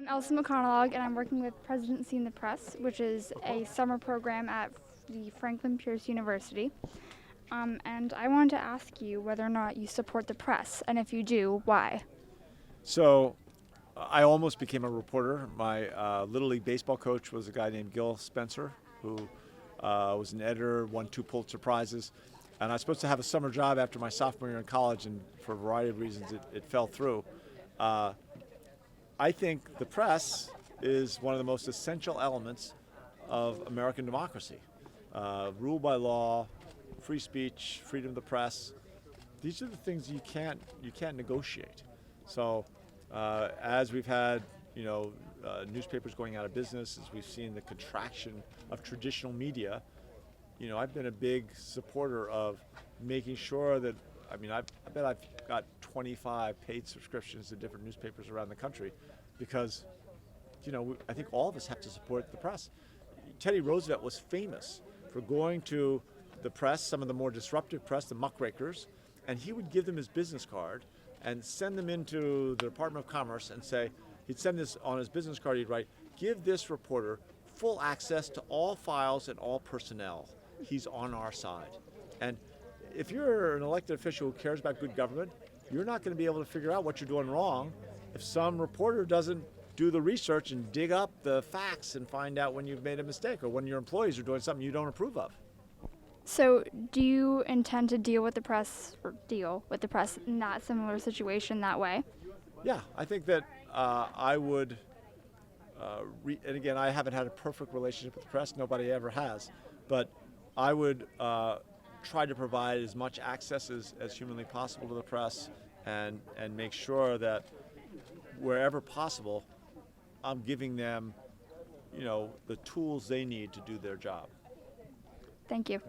I'm Elsa McConologue, and I'm working with Presidency in the Press, which is a summer program at the Franklin Pierce University. And I wanted to ask you whether or not you support the press, and if you do, why? So I almost became a reporter. My Little League baseball coach was a guy named Gil Spencer, who was an editor, won 2 Pulitzer Prizes. And I was supposed to have a summer job after my sophomore year in college, and for a variety of reasons, it fell through. I think the press is one of the most essential elements of American democracy. Ruled by law, free speech, freedom of the press. These are the things you can't negotiate. So as we've had, newspapers going out of business, as we've seen the contraction of traditional media, I've been a big supporter of making sure that, I bet I've got 25 paid subscriptions to different newspapers around the country because, I think all of us have to support the press. Teddy Roosevelt was famous for going to the press, some of the more disruptive press, the muckrakers, and he would give them his business card and send them into the Department of Commerce and say, he'd send this on his business card, he'd write, give this reporter full access to all files and all personnel. He's on our side. And if you're an elected official who cares about good government, you're not going to be able to figure out what you're doing wrong if some reporter doesn't do the research and dig up the facts and find out when you've made a mistake or when your employees are doing something you don't approve of. So, do you intend to deal with the press in that similar situation that way? Yeah, I think that I would, and again, I haven't had a perfect relationship with the press, nobody ever has, but I would try to provide as much access as humanly possible to the press and make sure that wherever possible, I'm giving them, the tools they need to do their job. Thank you.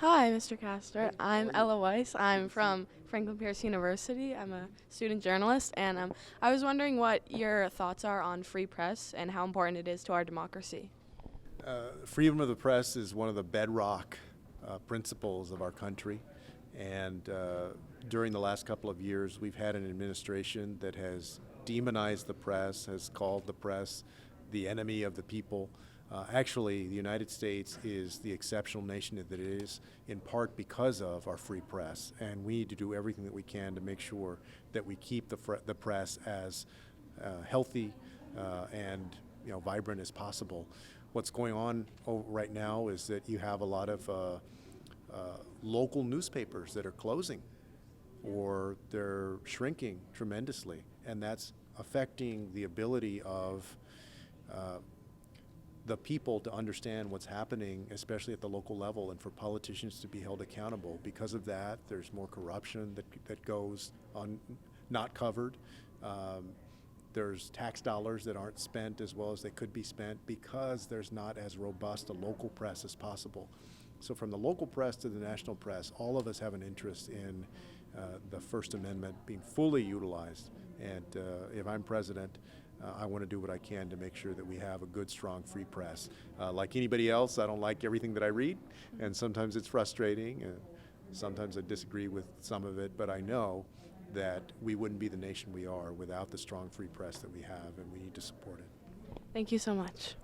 Hi, Mr. Castor. I'm Ella Weiss. I'm from Franklin Pierce University. I'm a student journalist, and I was wondering what your thoughts are on free press and how important it is to our democracy. Freedom of the press is one of the bedrock principles of our country, and during the last couple of years, we've had an administration that has demonized the press, has called the press the enemy of the people. Actually, the United States is the exceptional nation that it is, in part because of our free press, and we need to do everything that we can to make sure that we keep the press as healthy and vibrant as possible. What's going on right now is that you have a lot of local newspapers that are closing or they're shrinking tremendously, and that's affecting the ability of the people to understand what's happening, especially at the local level, and for politicians to be held accountable. Because of that, there's more corruption that goes on not covered. There's tax dollars that aren't spent as well as they could be spent because there's not as robust a local press as possible. So from the local press to the national press, all of us have an interest in the First Amendment being fully utilized. And if I'm president, I want to do what I can to make sure that we have a good, strong, free press. Like anybody else, I don't like everything that I read, and sometimes it's frustrating, and sometimes I disagree with some of it, but I know that we wouldn't be the nation we are without the strong free press that we have, and we need to support it. Thank you so much.